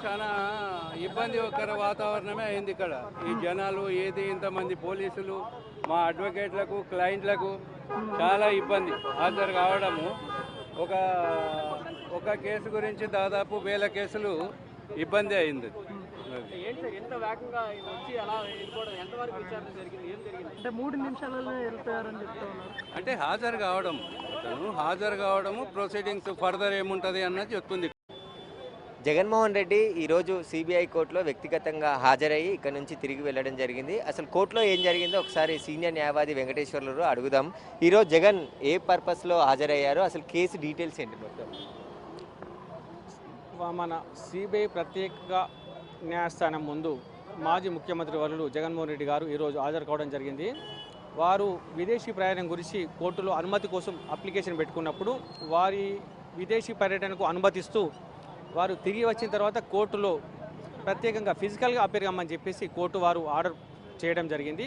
చాలా ఇబ్బందికర వాతావరణమే అయింది ఇక్కడ. ఈ జనాలు ఏది ఇంతమంది పోలీసులు మా అడ్వకేట్లకు క్లయింట్లకు చాలా ఇబ్బంది హాజరు కావడము. ఒక ఒక కేసు గురించి దాదాపు 1000 కేసులు ఇబ్బంది అయింది. ఎంత వేగంగా వచ్చి అలా వెళ్ళిపోవడం ఎంతవరకు విచారణ జరిగింది, ఏం జరిగింది? అంటే 3 నిమిషాలలో వెళ్ళిపోయారని చెప్తా ఉన్నారు. అంటే హాజరు కావడము ప్రొసీడింగ్స్ ఫర్దర్ ఏముంటుంది అన్నది చెప్తుంది. జగన్మోహన్ రెడ్డి ఈరోజు సిబిఐ కోర్టులో వ్యక్తిగతంగా హాజరయ్యి ఇక్కడ నుంచి తిరిగి వెళ్ళడం జరిగింది. అసలు కోర్టులో ఏం జరిగిందో ఒకసారి సీనియర్ న్యాయవాది వెంకటేశ్వర్లు అడుగుదాం. ఈరోజు జగన్ ఏ పర్పస్లో హాజరయ్యారో, అసలు కేసు డీటెయిల్స్ ఏంటి మొత్తం? మన సిబిఐ ప్రత్యేక న్యాయస్థానం ముందు మాజీ ముఖ్యమంత్రి వర్యులు జగన్మోహన్ రెడ్డి గారు ఈరోజు హాజరు కావడం జరిగింది. వారు విదేశీ ప్రయాణం గురించి కోర్టులో అనుమతి కోసం అప్లికేషన్ పెట్టుకున్నప్పుడు వారి విదేశీ పర్యటనకు అనుమతిస్తూ వారు తిరిగి వచ్చిన తర్వాత కోర్టులో ప్రత్యేకంగా ఫిజికల్గా అపేర్ కమ్మని చెప్పేసి కోర్టు వారు ఆర్డర్ చేయడం జరిగింది.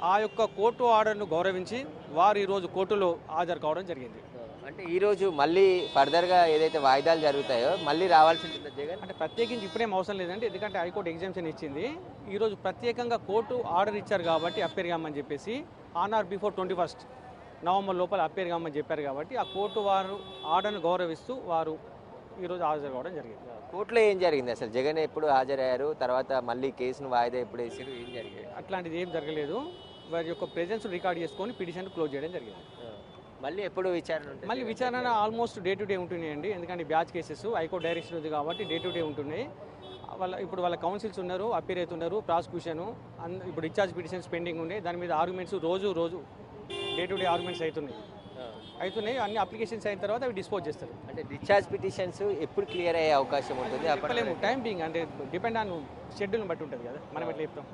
ఆ యొక్క కోర్టు ఆర్డర్ను గౌరవించి వారు ఈరోజు కోర్టులో హాజరు కావడం జరిగింది. అంటే ఈరోజు మళ్ళీ ఫర్దర్గా ఏదైతే వాయిదాలు జరుగుతాయో మళ్ళీ రావాల్సి ఉంటుంది జగన్? అంటే ప్రత్యేకించి ఇప్పుడేం అవసరం లేదండి, ఎందుకంటే హైకోర్టు ఎగ్జామ్షన్ ఇచ్చింది. ఈరోజు ప్రత్యేకంగా కోర్టు ఆర్డర్ ఇచ్చారు కాబట్టి అపేర్ కమ్మని చెప్పేసి ఆన్ ఆర్ బిఫోర్ 21 నవంబర్ లోపల అపేర్ కమ్మని చెప్పారు కాబట్టి ఆ కోర్టు వారు ఆర్డర్ను గౌరవిస్తూ వారు ఈరోజు హాజరు కావడం జరిగింది. కోర్టులో ఏం జరిగింది అసలు? జగన్ ఎప్పుడు హాజరయ్యారు, తర్వాత మళ్ళీ కేసును వాయిదా ఎప్పుడు వేసారు, ఏం జరిగింది? అట్లాంటిది ఏం జరగలేదు. వారి యొక్క ప్రెజెన్స్ రికార్డ్ చేసుకొని పిటిషన్ క్లోజ్ చేయడం జరిగింది. మళ్ళీ ఎప్పుడు విచారణ ఉంటుంది? మళ్ళీ విచారణ ఆల్మోస్ట్ డే టు డే ఉంటున్నాయండి, ఎందుకంటే బ్యాచ్ కేసెస్ హైకోర్టు డైరెక్షన్ ఉంది కాబట్టి డే టు డే ఉంటున్నాయి. వాళ్ళ కౌన్సిల్స్ ఉన్నారు, అపీర్ అవుతున్నారు, ప్రాసిక్యూషన్ ఇప్పుడు డిశ్చార్జ్ పిటిషన్స్ పెండింగ్ ఉన్నాయి. దాని మీద ఆర్గ్యుమెంట్స్ రోజు డే టు డే ఆర్గ్యుమెంట్స్ అవుతున్నాయి. అన్ని అప్లికేషన్స్ అయిన తర్వాత అవి డిస్పోజ్ చేస్తారు. అంటే డిశ్చార్జ్ పిటిషన్స్ ఎప్పుడు క్లియర్ అయ్యే అవకాశం ఉంటుంది? చెప్పలేము, టైం బీయింగ్ అంటే డిపెండ్ ఆన్ షెడ్యూల్ని బట్టి ఉంటుంది కదా, మనం ఎట్లా చెప్తాం.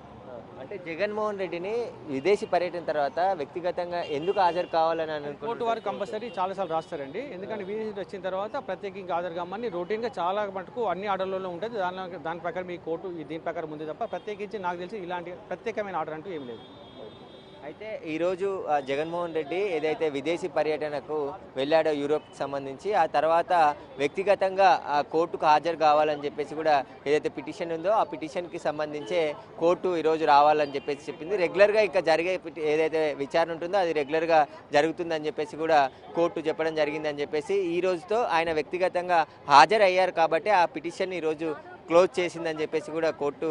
అంటే జగన్మోహన్ రెడ్డిని విదేశీ పర్యటన తర్వాత వ్యక్తిగతంగా ఎందుకు హాజరు కావాలని అనుకుంటున్నారు? కోర్టు వారు కంపల్సరీ చాలాసార్లు రాస్తారండి, ఎందుకంటే విదేశీ వచ్చిన తర్వాత ప్రత్యేకంగా హాజరు కామని రొటీన్గా చాలా మటుకు అన్ని ఆర్డర్లలో ఉంటుంది. దాని ప్రకారం ఈ కోర్టు దీని ప్రకారం ఉంది తప్ప ప్రత్యేకించి నాకు తెలిసి ఇలాంటి ప్రత్యేకమైన ఆర్డర్ అంటూ ఏం లేదు. అయితే ఈరోజు జగన్మోహన్ రెడ్డి ఏదైతే విదేశీ పర్యటనకు వెళ్ళాడో యూరోప్కి సంబంధించి, ఆ తర్వాత వ్యక్తిగతంగా ఆ కోర్టుకు హాజరు కావాలని చెప్పేసి కూడా ఏదైతే పిటిషన్ ఉందో ఆ పిటిషన్కి సంబంధించే కోర్టు ఈరోజు రావాలని చెప్పేసి చెప్పింది. రెగ్యులర్గా ఇక జరిగే ఏదైతే విచారణ ఉంటుందో అది రెగ్యులర్గా జరుగుతుందని చెప్పేసి కూడా కోర్టు చెప్పడం జరిగిందని చెప్పేసి ఈ రోజుతో ఆయన వ్యక్తిగతంగా హాజరయ్యారు కాబట్టి ఆ పిటిషన్ ఈరోజు క్లోజ్ చేసిందని చెప్పేసి కూడా కోర్టు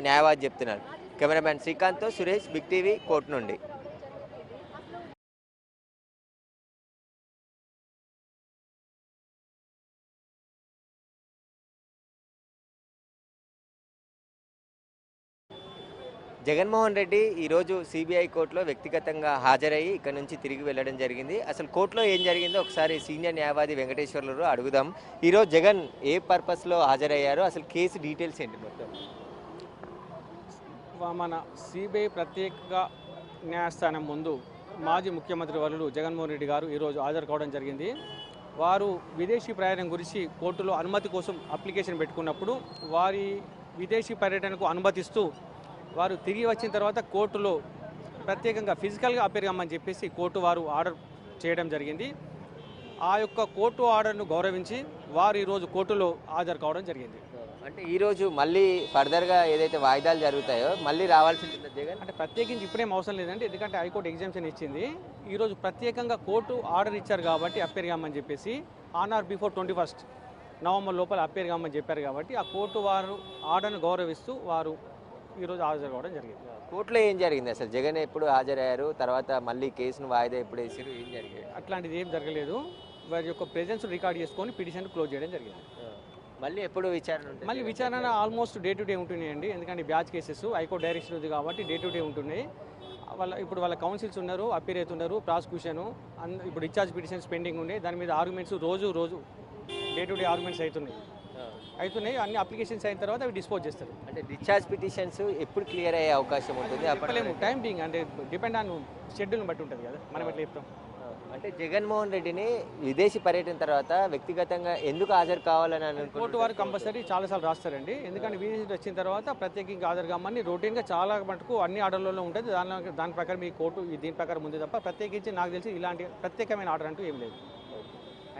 న్యాయవాది చెప్తున్నారు. కెమెరామ్యాన్ శ్రీకాంత్తో సురేష్, బిగ్ టీవీ కోర్టు నుండి. జగన్మోహన్ రెడ్డి ఈరోజు సిబిఐ కోర్టులో వ్యక్తిగతంగా హాజరయ్యి ఇక్కడ నుంచి తిరిగి వెళ్ళడం జరిగింది. అసలు కోర్టులో ఏం జరిగిందో ఒకసారి సీనియర్ న్యాయవాది వెంకటేశ్వర్లు అడుగుదాం. ఈరోజు జగన్ ఏ పర్పస్లో హాజరయ్యారో, అసలు కేసు డీటెయిల్స్ ఏంటి మొత్తం? మన సిబిఐ ప్రత్యేక న్యాయస్థానం ముందు మాజీ ముఖ్యమంత్రి వర్యులు జగన్మోహన్ రెడ్డి గారు ఈరోజు హాజరు కావడం జరిగింది. వారు విదేశీ ప్రయాణం గురించి కోర్టులో అనుమతి కోసం అప్లికేషన్ పెట్టుకున్నప్పుడు వారి విదేశీ పర్యటనకు అనుమతిస్తూ వారు తిరిగి వచ్చిన తర్వాత కోర్టులో ప్రత్యేకంగా ఫిజికల్గా అపేర్ కమ్మని చెప్పేసి కోర్టు వారు ఆర్డర్ చేయడం జరిగింది. ఆ యొక్క కోర్టు ఆర్డర్ను గౌరవించి వారు ఈరోజు కోర్టులో హాజరు కావడం జరిగింది. అంటే ఈరోజు మళ్ళీ ఫర్దర్గా ఏదైతే వాయిదాలు జరుగుతాయో మళ్ళీ రావాల్సి ఉంటుంది జగన్? అంటే ప్రత్యేకించి ఇప్పుడేం అవసరం లేదండి, ఎందుకంటే హైకోర్టు ఎగ్జామ్షన్ ఇచ్చింది. ఈరోజు ప్రత్యేకంగా కోర్టు ఆర్డర్ ఇచ్చారు కాబట్టి అపేర్ కమ్మని చెప్పేసి ఆన్ ఆర్ బిఫోర్ 21 నవంబర్ లోపల అపేర్ కమ్మని చెప్పారు కాబట్టి ఆ కోర్టు వారు ఆర్డర్ను గౌరవిస్తూ వారు ఈరోజు హాజరు కావడం జరిగింది. కోర్టులో ఏం జరిగింది అసలు? జగన్ ఎప్పుడు హాజరయ్యారు, తర్వాత మళ్ళీ కేసును వాయిదా ఎప్పుడు వేసారు, ఏం జరిగింది? అట్లాంటిది ఏం జరగలేదు. వారి యొక్క ప్రెజెన్స్ రికార్డ్ చేసుకొని పిటిషన్ క్లోజ్ చేయడం జరిగింది. మళ్ళీ ఎప్పుడు విచారణ ఉంటుంది? మళ్ళీ విచారణ ఆల్మోస్ట్ డే టు డే ఉంటున్నాయండి, ఎందుకంటే బ్యాచ్ కేసెస్ హైకోర్టు డైరెక్షన్ ఉంది కాబట్టి డే టు డే ఉంటున్నాయి. వాళ్ళ కౌన్సిల్స్ ఉన్నారు, అపీర్ అవుతున్నారు, ప్రాసిక్యూషన్ ఇప్పుడు డిశ్చార్జ్ పిటిషన్స్ పెండింగ్ ఉన్నాయి. దాని మీద ఆర్గ్యుమెంట్స్ రోజు డే టు డే ఆర్గ్యుమెంట్స్ అవుతున్నాయి. అన్ని అప్లికేషన్స్ అయిన తర్వాత అవి డిస్పోజ్ చేస్తారు. అంటే డిశ్చార్జ్ పిటిషన్స్ ఎప్పుడు క్లియర్ అయ్యే అవకాశం ఉంటుంది? చెప్పలేము, టైం బీయింగ్ అంటే డిపెండ్ ఆన్ షెడ్యూల్ని బట్టి ఉంటుంది కదా, మనం ఎట్లా చెప్తాం. అంటే జగన్మోహన్ రెడ్డిని విదేశీ పర్యటన తర్వాత వ్యక్తిగతంగా ఎందుకు హాజరు కావాలని అనుకుంటున్నారు? కోర్టు వారు కంపల్సరీ చాలాసార్లు రాస్తారండి, ఎందుకంటే విదేశీ వచ్చిన తర్వాత ప్రత్యేకంగా హాజరు కామని రొటీన్గా చాలా మటుకు అన్ని ఆర్డర్లలో ఉంటుంది. దాని ప్రకారం ఈ కోర్టు దీని ప్రకారం ఉంది తప్ప ప్రత్యేకించి నాకు తెలిసి ఇలాంటి ప్రత్యేకమైన ఆర్డర్ అంటూ ఏం లేదు.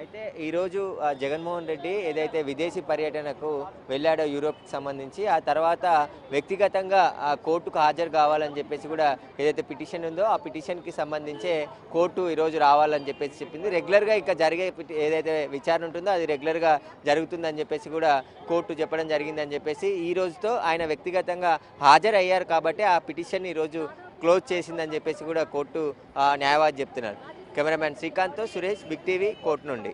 అయితే ఈరోజు జగన్మోహన్ రెడ్డి ఏదైతే విదేశీ పర్యటనకు వెళ్ళాడో యూరోప్కి సంబంధించి ఆ తర్వాత వ్యక్తిగతంగా ఆ కోర్టుకు హాజరు కావాలని చెప్పేసి కూడా ఏదైతే పిటిషన్ ఉందో ఆ పిటిషన్కి సంబంధించే కోర్టు ఈరోజు రావాలని చెప్పేసి చెప్పింది. రెగ్యులర్గా ఇక జరిగే ఏదైతే విచారణ ఉంటుందో అది రెగ్యులర్గా జరుగుతుందని చెప్పేసి కూడా కోర్టు చెప్పడం జరిగిందని చెప్పేసి ఈ రోజుతో ఆయన వ్యక్తిగతంగా హాజరయ్యారు కాబట్టి ఆ పిటిషన్ ఈరోజు క్లోజ్ చేసిందని చెప్పేసి కూడా కోర్టు న్యాయవాది చెప్తున్నారు. కెమెరామ్యాన్ శ్రీకాంత్తో సురేష్, బిగ్ టీవీ, కోర్టు నుండి.